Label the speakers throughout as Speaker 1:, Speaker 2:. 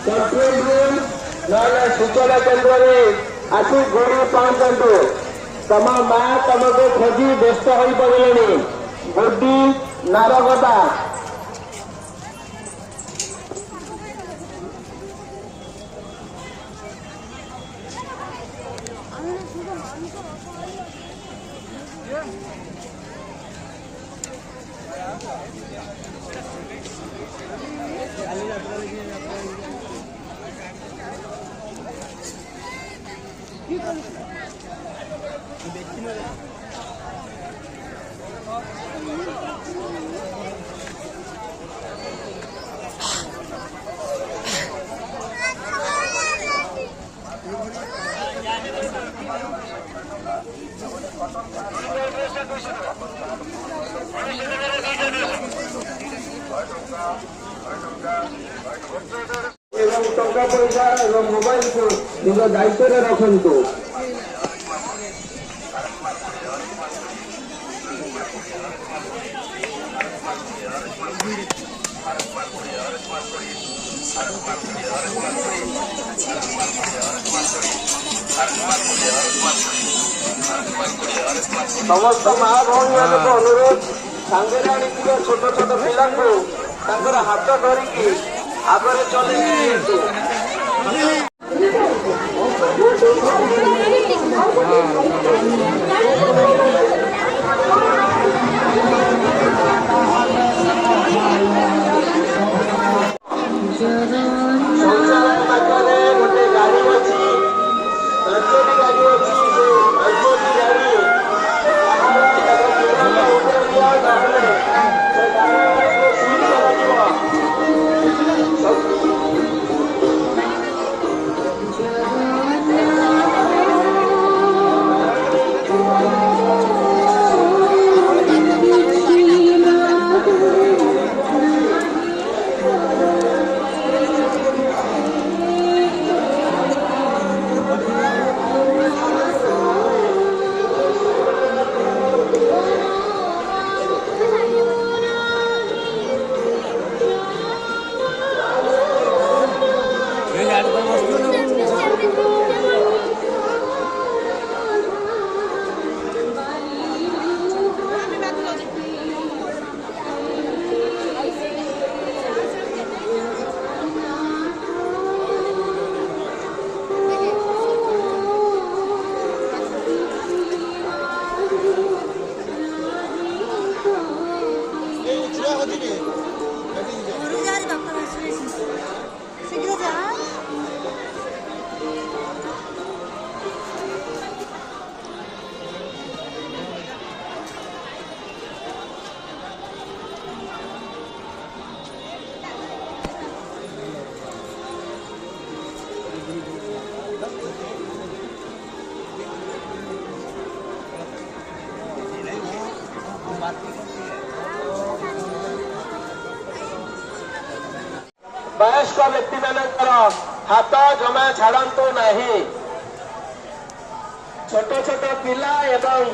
Speaker 1: Control room ना सूचना केन्द्र में आसी गुड़ी पहुंचतु। तम माँ तुमको खोजी व्यस्त हो पड़े गुड्डी नारगदा टंका पैसा मोबाइल को निज दायित्व में रखु। समस्त माँ भौणी अनुरोध सांगे आनी छोट छोट पिला हाथ धरिकी आगे चले गोटे गाड़ी अच्छी गाड़ी अच्छी वयस्क व्यक्ति मानकर हाथ जमा छाड़ू नहीं। छोट छोट पिला एवं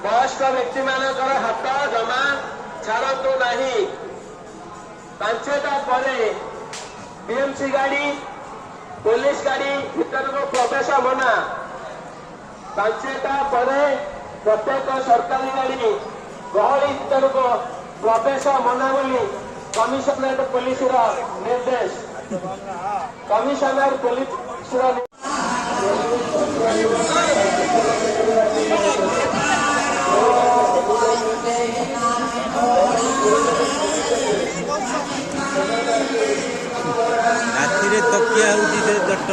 Speaker 1: वयस्क व्यक्ति मानकर हाथ जमा छाड़ू नहीं। 5टा पर बीएमसी गाड़ी पुलिस गाड़ी भीतर को प्रवेश मना। 5टा पर प्रत्येक सरकारी गाड़ी गहली भीतर को प्रवेश मना बोली कमिशनरेट पुलिस निर्देश। कमिशनर पुलिस
Speaker 2: राति तकिया हूँ जट